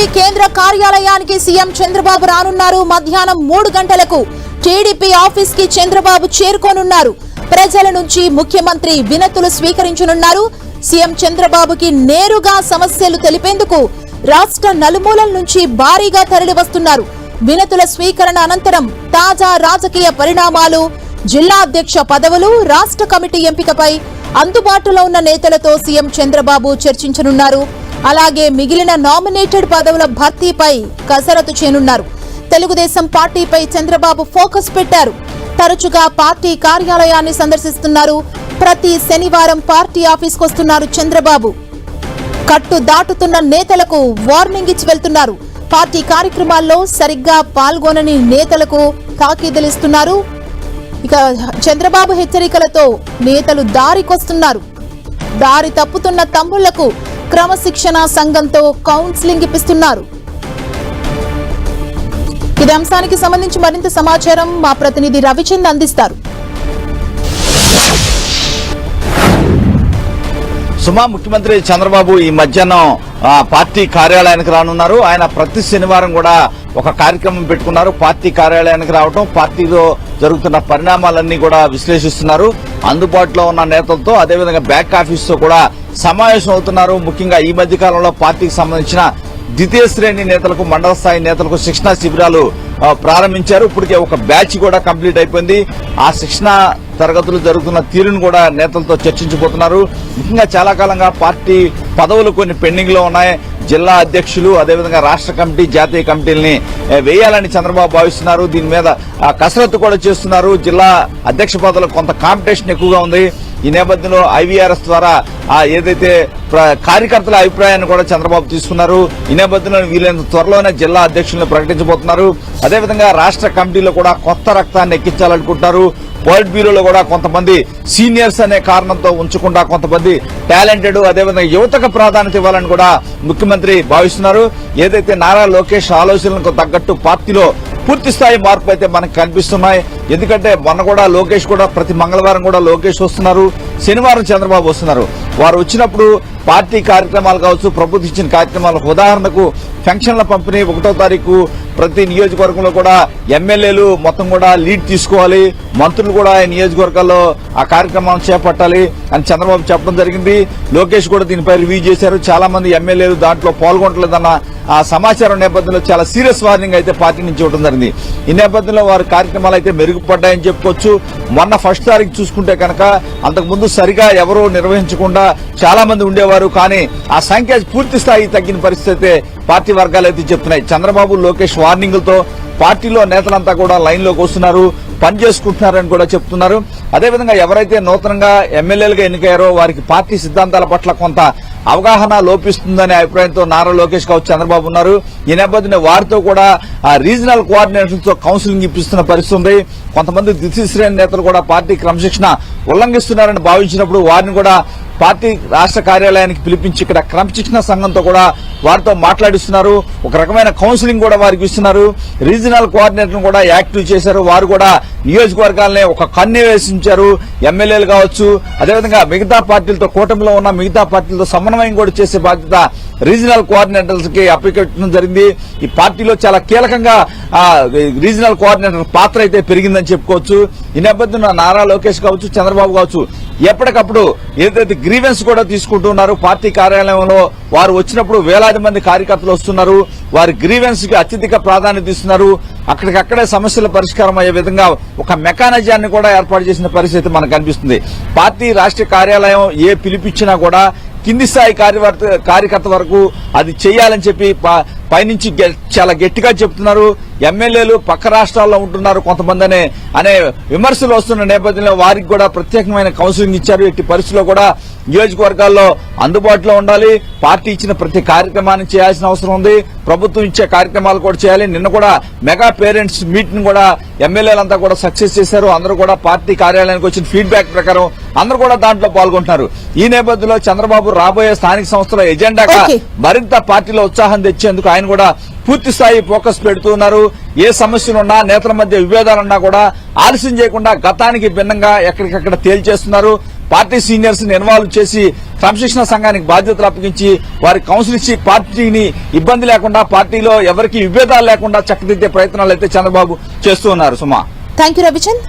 TDP కేంద్ర కార్యాలయానికి CM Chandrababu రానున్నారు. మధ్యాహ్నం 3 గంటలకు టీడీపీ ఆఫీస్ కి చంద్రబాబు చేరుకోనున్నారు. ప్రజల నుంచి ముఖ్యమంత్రి వినతులు స్వీకరించనున్నారు. సీఎం చంద్రబాబుకి నేరుగా సమస్యలు తెలిపేందుకు రాష్ట్ర నలుమూలల నుంచి భారీగా తరలివస్తున్నారు. వినతుల స్వీకరణ అనంతరం తాజా రాజకీయ పరిణామాలు, జిల్లా అధ్యక్ష పదవులు, రాష్ట్ర కమిటీ ఎంపికపై అందుబాటులో ఉన్న నేతలతో సీఎం చంద్రబాబు చర్చించనున్నారు. అలాగే మిగిలిన నామినేటెడ్ పదవుల భర్తీపై కసరత్తు చేయనున్నారు. తెలుగుదేశం పార్టీపై చంద్రబాబు ఫోకస్ పెట్టారు. తరచుగా పార్టీ కార్యాలయాన్ని సందర్శిస్తున్నారు. ప్రతి శనివారం పార్టీ ఆఫీస్కు వస్తున్నారు చంద్రబాబు. కట్టు దాటుతున్న నేతలకు వార్నింగ్ ఇచ్చి వెళ్తున్నారు. పార్టీ కార్యక్రమాల్లో సరిగ్గా పాల్గొనని నేతలకు తాకీదులిస్తున్నారు. ఇక చంద్రబాబు హెచ్చరికలతో నేతలు దారికొస్తున్నారు. దారి తప్పుతున్న తమ్ముళ్లకు క్రమశిక్షణ సంఘంతో కౌన్సిలింగ్ ఇప్పిస్తున్నారు. ఇదే అంశానికి సంబంధించి మరింత సమాచారం మా ప్రతినిధి రవిచంద్ అందిస్తారు. సుమా, ముఖ్యమంత్రి చంద్రబాబు ఈ మధ్యాహ్నం పార్టీ కార్యాలయానికి రానున్నారు. ఆయన ప్రతి శనివారం కూడా ఒక కార్యక్రమం పెట్టుకున్నారు. పార్టీ కార్యాలయానికి రావడం, పార్టీలో జరుగుతున్న పరిణామాలన్నీ కూడా విశ్లేషిస్తున్నారు. అందుబాటులో ఉన్న నేతలతో, అదేవిధంగా బ్యాక్ ఆఫీస్ తో కూడా సమావేశం అవుతున్నారు. ముఖ్యంగా ఈ మధ్య కాలంలో పార్టీకి సంబంధించిన ద్వితీయ శ్రేణి నేతలకు, మండల స్థాయి నేతలకు శిక్షణా శిబిరాలు ప్రారంభించారు. ఇప్పటికే ఒక బ్యాచ్ కూడా కంప్లీట్ అయిపోయింది. ఆ శిక్షణ తరగతులు జరుగుతున్న తీరును కూడా నేతలతో చర్చించబోతున్నారు. ముఖ్యంగా చాలా కాలంగా పార్టీ పదవులు కొన్ని పెండింగ్ లో ఉన్నాయి. జిల్లా అధ్యక్షులు, అదేవిధంగా రాష్ట్ర కమిటీ, జాతీయ కమిటీలని వేయాలని చంద్రబాబు భావిస్తున్నారు. దీని మీద కసరత్తు కూడా చేస్తున్నారు. జిల్లా అధ్యక్ష పదవులకు కొంత కాంపిటీషన్ ఎక్కువగా ఉంది. ఈ నేపథ్యంలో ఐవీఆర్ఎస్ ద్వారా ఏదైతే కార్యకర్తల అభిప్రాయాన్ని కూడా చంద్రబాబు తీసుకున్నారు. ఈ నేపథ్యంలో వీలైనంత త్వరలోనే జిల్లా అధ్యక్షులను ప్రకటించబోతున్నారు. అదేవిధంగా రాష్ట్ర కమిటీలో కూడా కొత్త రక్తాన్ని ఎక్కించాలనుకుంటున్నారు. పోలిట్ బ్యూరోలో కూడా కొంతమంది సీనియర్స్ అనే కారణంతో ఉంచకుండా కొంతమంది టాలెంటెడ్, అదేవిధంగా యువతకు ప్రాధాన్యత ఇవ్వాలని కూడా ముఖ్యమంత్రి భావిస్తున్నారు. ఏదైతే నారా లోకేష్ ఆలోచనలకు తగ్గట్టు పార్టీలో పూర్తి స్థాయి మార్పు అయితే మనకు కనిపిస్తున్నాయి. ఎందుకంటే మొన్న కూడా లోకేష్ కూడా ప్రతి మంగళవారం కూడా లోకేష్ వస్తున్నారు, శనివారం చంద్రబాబు వస్తున్నారు. వారు వచ్చినప్పుడు పార్టీ కార్యక్రమాలు కావచ్చు, ప్రభుత్వం ఇచ్చిన కార్యక్రమాలకు ఉదాహరణకు పెన్షన్ల పంపిణీ 1వ తారీఖు ప్రతి నియోజకవర్గంలో కూడా ఎమ్మెల్యేలు మొత్తం కూడా లీడ్ తీసుకోవాలి, మంత్రులు కూడా నియోజకవర్గాల్లో ఆ కార్యక్రమాలను చేపట్టాలి అని చంద్రబాబు చెప్పడం జరిగింది. లోకేష్ కూడా దీనిపై రివ్యూ చేశారు. చాలా మంది ఎమ్మెల్యేలు దాంట్లో పాల్గొనట్లేదన్న ఆ సమాచారం నేపథ్యంలో చాలా సీరియస్ వార్నింగ్ అయితే పార్టీ నుంచి ఇవ్వడం జరిగింది. ఈ నేపథ్యంలో వారి కార్యక్రమాలు అయితే మెరుగుపడ్డాయని చెప్పుకోవచ్చు. మొన్న 1వ తారీఖు చూసుకుంటే కనుక అంతకుముందు సరిగా ఎవరూ నిర్వహించకుండా చాలా మంది ఉండేవారు. కానీ ఆ సంఖ్య పూర్తి స్థాయి తగ్గిన పరిస్థితి పార్టీ వర్గాలు అయితే చెప్తున్నాయి. చంద్రబాబు, లోకేష్ వార్నింగులతో పార్టీలో నేతలంతా కూడా లైన్ లోకి వస్తున్నారు, పనిచేసుకుంటున్నారని కూడా చెప్తున్నారు. అదేవిధంగా ఎవరైతే నూతనంగా ఎమ్మెల్యేలుగా ఎన్నికయ్యారో వారికి పార్టీ సిద్ధాంతాల పట్ల కొంత అవగాహన లోపిస్తుందనే అభిప్రాయంతో నారా లోకేష్ కావచ్చు, చంద్రబాబు ఉన్నారు. ఈ నేపథ్యంలో వారితో కూడా రీజనల్ కోఆర్డినేషన్స్ తో కౌన్సిలింగ్ ఇప్పిస్తున్న పరిస్థితి ఉంది. కొంతమంది ద్వితీయ శ్రేణి నేతలు కూడా పార్టీ క్రమశిక్షణ ఉల్లంఘిస్తున్నారని భావించినప్పుడు వారిని కూడా పార్టీ రాష్ట్ర కార్యాలయానికి పిలిపించి ఇక్కడ క్రమశిక్షణ సంఘంతో కూడా వారితో మాట్లాడిస్తున్నారు. ఒక రకమైన కౌన్సిలింగ్ కూడా వారికి ఇస్తున్నారు. రీజనల్ కోఆర్డినేటర్ కూడా యాక్టివ్ చేశారు. వారు కూడా నియోజకవర్గాలనే ఒక కన్ను వేసించారు. ఎమ్మెల్యేలు కావచ్చు, అదేవిధంగా మిగతా పార్టీలతో, కూటమిలో ఉన్న మిగతా పార్టీలతో సమన్వయం కూడా చేసే బాధ్యత రీజనల్ కోఆర్డినేటర్స్ కి అప్పగించడం జరిగింది. ఈ పార్టీలో చాలా కీలకంగా రీజనల్ కోఆర్డినేటర్ పాత్ర అయితే పెరిగిందని చెప్పుకోవచ్చు. ఈ నేపథ్యంలో నారా లోకేష్ కావచ్చు, చంద్రబాబు కావచ్చు ఎప్పటికప్పుడు ఏదైతే గ్రీవెన్స్ కూడా తీసుకుంటున్నారు. పార్టీ కార్యాలయంలో వారు వచ్చినప్పుడు వేలాది మంది కార్యకర్తలు వస్తున్నారు. వారి గ్రీవెన్స్ కి అత్యధిక ప్రాధాన్యత ఇస్తున్నారు. అక్కడికక్కడే సమస్యల పరిష్కారం అయ్యే విధంగా ఒక మెకానిజాన్ని కూడా ఏర్పాటు చేసిన పరిస్థితి మనకు కనిపిస్తుంది. పార్టీ రాష్ట్ర కార్యాలయం ఏ పిలిపించినా కూడా కింది స్థాయి కార్యకర్త వరకు అది చేయాలని చెప్పి పైనుంచి చాలా గట్టిగా చెప్తున్నారు. ఎమ్మెల్యేలు పక్క రాష్ట్రాల్లో ఉంటున్నారు కొంతమంది అనే విమర్శలు వస్తున్న నేపథ్యంలో వారికి కూడా ప్రత్యేకమైన కౌన్సిలింగ్ ఇచ్చారు. ఎట్టి పరిస్థితుల్లో కూడా నియోజకవర్గాల్లో అందుబాటులో ఉండాలి, పార్టీ ఇచ్చిన ప్రతి కార్యక్రమాన్ని చేయాల్సిన అవసరం ఉంది, ప్రభుత్వం ఇచ్చే కార్యక్రమాలు కూడా చేయాలి. నిన్న కూడా మెగా పేరెంట్స్ మీట్ ను కూడా ఎమ్మెల్యేలంతా కూడా సక్సెస్ చేశారు. అందరూ కూడా పార్టీ కార్యాలయానికి వచ్చిన ఫీడ్బ్యాక్ ప్రకారం అందరూ కూడా దాంట్లో పాల్గొంటున్నారు. ఈ నేపథ్యంలో చంద్రబాబు రాబోయే స్థానిక సంస్థల ఎజెండాగా మరింత పార్టీలో ఉత్సాహం తెచ్చేందుకు ఆయన కూడా పూర్తి స్థాయి ఫోకస్ పెడుతున్నారు. ఏ సమస్యలున్నా, నేతల మధ్య విభేదాలున్నా కూడా ఆలస్యం చేయకుండా గతానికి భిన్నంగా ఎక్కడికక్కడ తేల్చేస్తున్నారు. పార్టీ సీనియర్స్ ని ఇన్వాల్వ్ చేసి క్రమశిక్షణ సంఘానికి బాధ్యతలు అప్పగించి వారి కౌన్సిల్ ఇచ్చి పార్టీని ఇబ్బంది లేకుండా పార్టీలో ఎవరికి విభేదాలు లేకుండా చక్కదిద్దే ప్రయత్నాలు అయితే చంద్రబాబు చేస్తూ ఉన్నారు. సుమా, థ్యాంక్ యూ రవిచంద్.